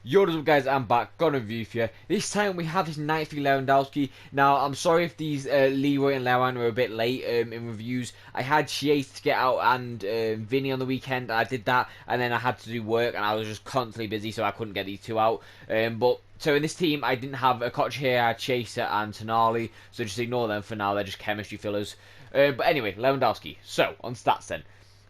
Yo, what's up guys, I'm back, got a review for you. This time we have this 93 Lewandowski. Now, I'm sorry if these Leroy and Lewan were a bit late in reviews. I had Chase to get out and Vinny on the weekend. I did that, and then I had to do work, and I was just constantly busy, so I couldn't get these two out. So in this team, I didn't have a Koch here, I had Chaser and Tonali, so just ignore them for now, they're just chemistry fillers. But anyway, Lewandowski. So, on stats then.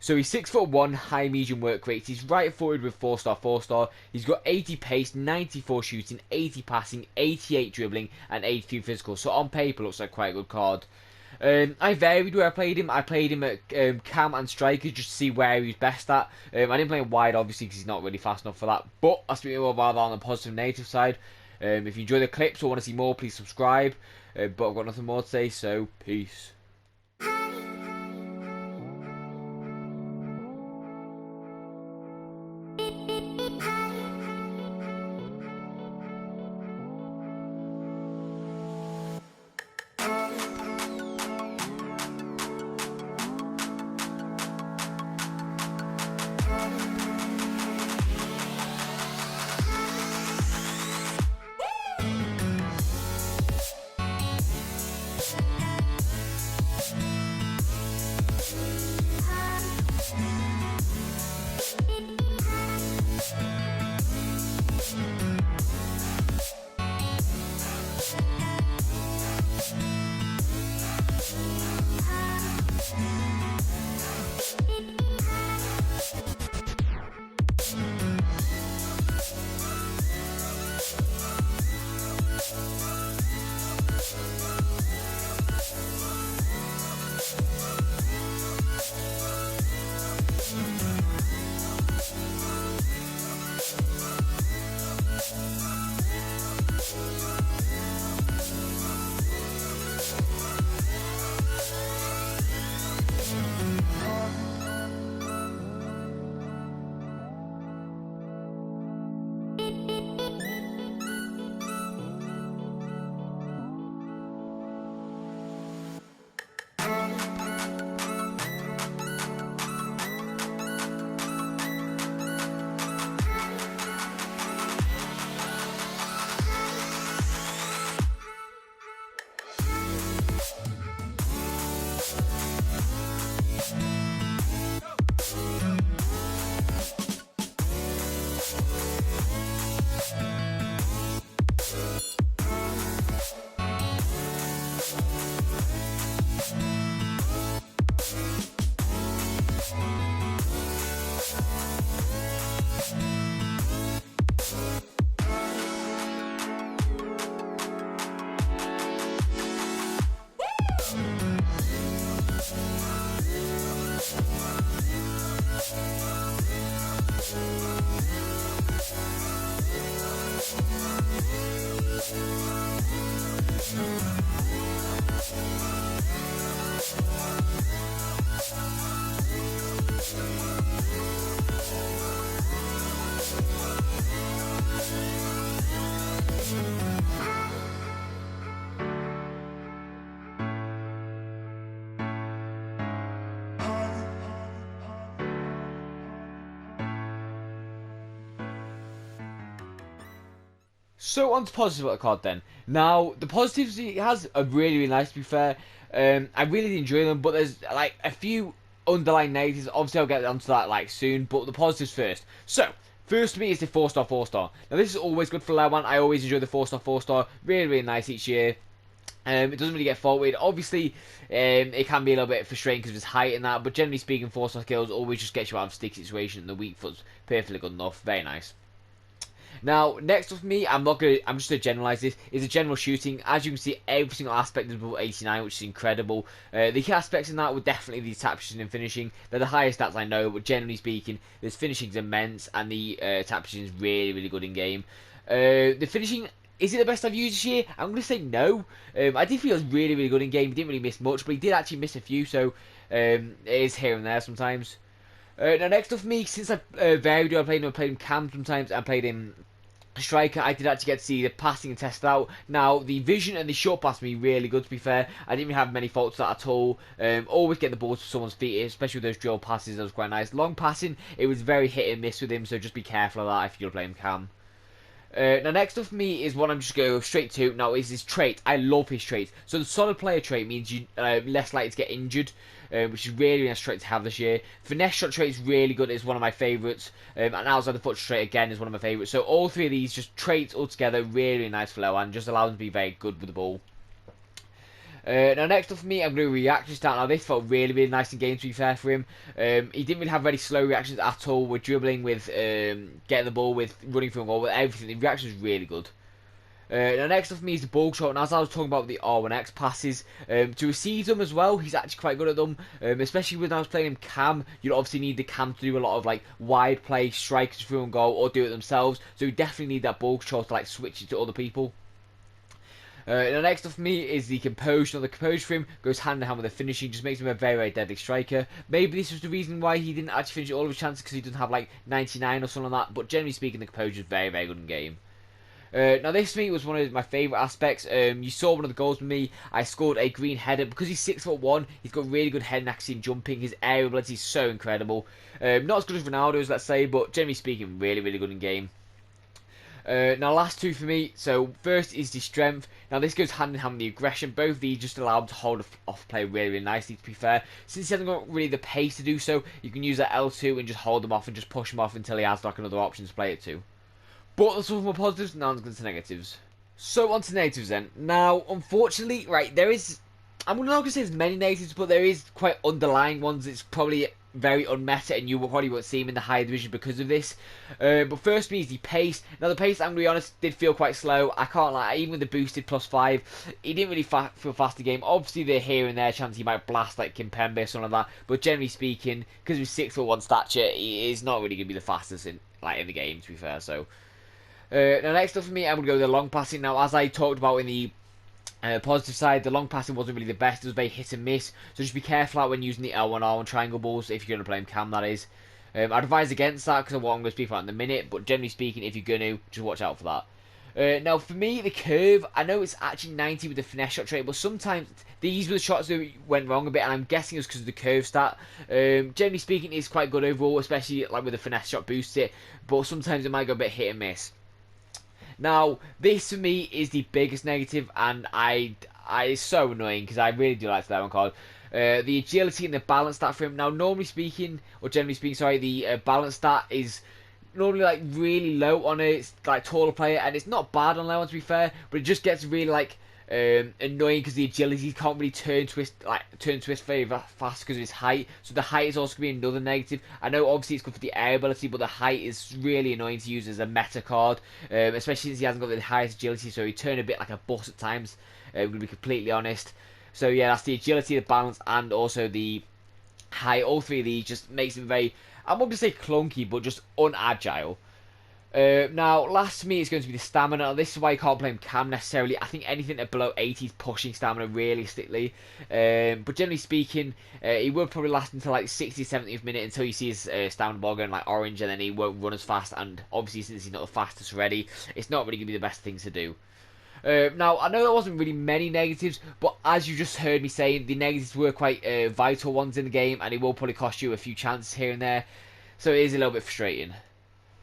So he's 6'1", high medium work rates. He's right forward with 4-star, 4-star. He's got 80 pace, 94 shooting, 80 passing, 88 dribbling, and 82 physical. So on paper, looks like quite a good card. I varied where I played him. I played him at cam and striker just to see where he was best at. I didn't play him wide, obviously, because he's not really fast enough for that. But I'll speak more about that on the positive negative side. If you enjoy the clips or want to see more, please subscribe. But I've got nothing more to say, so peace. So on to positive about the card then. Now the positives he has are really nice to be fair. I really enjoy them, but there's like a few underlying negatives. Obviously I'll get onto that like soon, but the positives first. So first to me is the 4-star 4-star. Now this is always good for Lewan. I always enjoy the 4-star 4-star. Really nice each year. It doesn't really get faulted. Obviously, it can be a little bit frustrating because of his height and that, but generally speaking, 4-star skills always just gets you out of stick situation, and the weak foot's perfectly good enough. Very nice. Now, next up for me, I'm just going to generalise this, is the general shooting. As you can see, every single aspect is above 89, which is incredible. The key aspects in that were definitely the tap shooting and finishing. They're the highest stats I know, but generally speaking, this finishing's immense, and the tap shooting is really good in game. The finishing, is it the best I've used this year? I'm going to say no. I did feel it was really good in game. He didn't really miss much, but he did actually miss a few, so it is here and there sometimes. Now, next up for me, since I varied, I played him cam sometimes, I played him striker. I did actually get to see the passing and test out. Now, the vision and the short pass me really good, to be fair. I didn't even have many faults with that at all. Always get the ball to someone's feet, especially with those drill passes. That was quite nice. Long passing, it was very hit and miss with him, so just be careful of that if you're playing cam. Now next up for me is one I'm just going to go straight to. Now is his trait. I love his trait. So the solid player trait means you less likely to get injured, which is really nice trait to have this year. Finesse shot trait is really good. It's one of my favourites. And outside the foot trait again is one of my favourites. So all three of these just traits all together really nice for Lewan. Just allows him to be very good with the ball. Now next up for me, I'm going to reaction start. Now this felt really nice in game, to be fair for him. He didn't really have very slow reactions at all with dribbling, with getting the ball, with running through a goal, with everything. The reaction was really good. Now next up for me is the ball shot, and as I was talking about the R1X passes, to receive them as well, he's actually quite good at them, especially when I was playing him cam. You'd obviously need the cam to do a lot of like wide play, strikers through and goal, or do it themselves, so you definitely need that ball shot to like switch it to other people. Now next up for me is the composure. Now the composure for him goes hand in hand with the finishing, just makes him a very deadly striker. Maybe this was the reason why he didn't actually finish all of his chances, because he doesn't have like 99 or something like that, but generally speaking the composure is very good in game. Now this for me was one of my favourite aspects. You saw one of the goals with me. I scored a green header. Because he's 6'1", he's got really good head and accuracy and jumping. His aerial ability is so incredible. Not as good as Ronaldo's, let's say, but generally speaking really good in game. Now last two for me. So first is the strength. Now this goes hand in hand with the aggression. Both of these just allow him to hold off play really nicely, to be fair. Since he hasn't got really the pace to do so, you can use that L2 and just hold him off and just push him off until he has like another option to play it to. But that's all for my positives, now I'm going to negatives. So on to negatives then. Now unfortunately, right, I'm not going to say there's many negatives, but there is quite underlying ones. It's probably very unmet, and you probably won't see him in the higher division because of this. But first for me is the pace. Now the pace, I'm going to be honest, did feel quite slow. I can't lie, even with the boosted +5, he didn't really feel fast in game. Obviously the here and there chance he might blast like Kimpembe or something like that, but generally speaking, because of his 6'1" stature, he is not really going to be the fastest in the game, to be fair. So now next up for me, I'm going to go with the long passing. Now as I talked about in the positive side, the long passing wasn't really the best. It was very hit and miss, so just be careful out when using the L1R1 triangle balls if you're going to play him cam, that is. I'd advise against that because of what I'm going to speak about in a minute, but generally speaking, if you're going to, just watch out for that. Now for me, the curve, I know it's actually 90 with the finesse shot trait, but sometimes these were the shots that went wrong a bit, and I'm guessing it was because of the curve stat. Generally speaking, it's quite good overall, especially like with the finesse shot boost it, but sometimes it might go a bit hit and miss. Now, this for me is the biggest negative, and it's so annoying because I really do like that one card. The agility and the balance stat for him. Now, normally speaking, or generally speaking, sorry, the balance stat is normally like really low on a like taller player, and it's not bad on low one, to be fair, but it just gets really like annoying because the agility can't really turn twist very fast because of his height. So the height is also going to be another negative. I know obviously it's good for the air ability, but the height is really annoying to use as a meta card, especially since he hasn't got the highest agility, so he turn a bit like a bus at times. I'm going to be completely honest. So yeah, that's the agility, the balance, and also the height. All three of these just makes him very, I'm not going to say clunky, but just unagile. Now, last to me is going to be the stamina. Now, this is why you can't play him cam necessarily. I think anything below 80 is pushing stamina realistically. But generally speaking, he will probably last until like 60th, 70th minute until you see his stamina bar going like orange, and then he won't run as fast. And obviously, since he's not the fastest already, it's not really going to be the best thing to do. Now, I know there wasn't really many negatives, but as you just heard me saying, the negatives were quite vital ones in the game, and it will probably cost you a few chances here and there. So it is a little bit frustrating.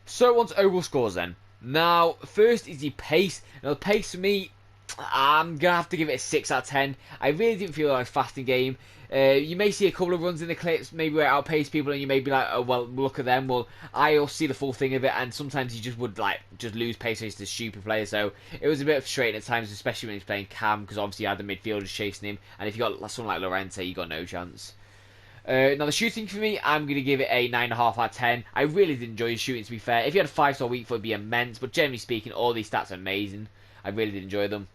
So on to overall scores then. Now, first is the pace. Now, the pace for me, I'm going to have to give it a 6 out of 10. I really didn't feel like fast in game. You may see a couple of runs in the clips, maybe where it outpaced people, and you may be like, oh, well, look at them. Well, I'll see the full thing of it, and sometimes you just would, like, just lose pace against the stupid player. So, it was a bit frustrating at times, especially when he's playing cam, because obviously you had the midfielders chasing him, and if you got someone like Llorente, you got no chance. Now the shooting for me, I'm going to give it a 9.5 out of 10. I really did enjoy his shooting, to be fair. If you had a 5-star week for it, would be immense, but generally speaking, all these stats are amazing. I really did enjoy them.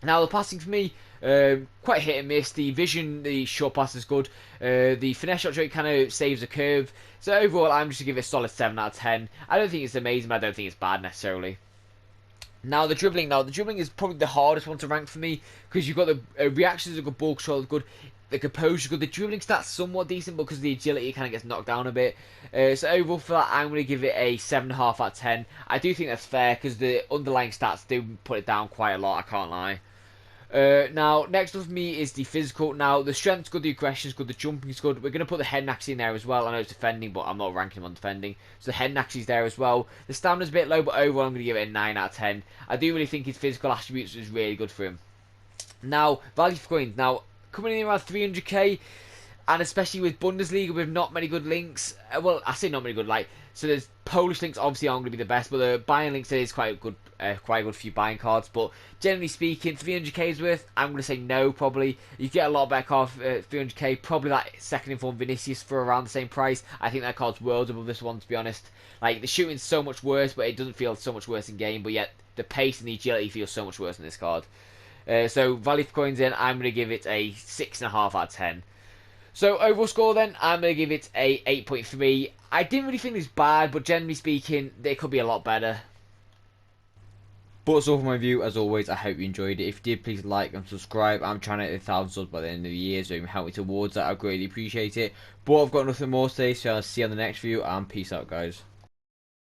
Now the passing for me, quite hit and miss. The vision, the short pass is good. The finesse shot trait kind of saves the curve. So overall, I'm just going to give it a solid 7 out of 10. I don't think it's amazing, but I don't think it's bad necessarily. Now the dribbling. Now the dribbling is probably the hardest one to rank for me, because you've got the reactions are good, ball control is good, the composure is good, the dribbling stats somewhat decent, but because of the agility it kind of gets knocked down a bit. So overall for that, I'm going to give it a 7.5 out of 10. I do think that's fair because the underlying stats do put it down quite a lot, I can't lie. Now, next up for me is the physical. Now, the strength's good, the aggression's good, the jumping's good. We're going to put the head and axis in there as well. I know it's defending, but I'm not ranking him on defending. So the head and axis there as well. The stamina's a bit low, but overall I'm going to give it a 9 out of 10. I do really think his physical attributes is really good for him. Now, value for coins. Now, coming in around 300k, and especially with Bundesliga with not many good links. Well, I say not many good, so there's Polish links obviously aren't going to be the best, but the buying links there is quite good few buying cards. But generally speaking, 300k's worth, I'm going to say no probably. You get a lot back off 300k, probably that second informed Vinicius for around the same price. I think that card's worlds above this one, to be honest. Like, the shooting's so much worse, but it doesn't feel so much worse in game, but yet the pace and the agility feels so much worse in this card. So value for coins in, I'm going to give it a 6.5 out of 10. So overall score then, I'm going to give it a 8.3. I didn't really think this bad, but generally speaking, it could be a lot better. But that's all for my review. As always, I hope you enjoyed it. If you did, please like and subscribe. I'm trying to hit 1,000 subs by the end of the year, so if you can help me towards that, I greatly appreciate it. But I've got nothing more to say, so I'll see you on the next video, and peace out, guys.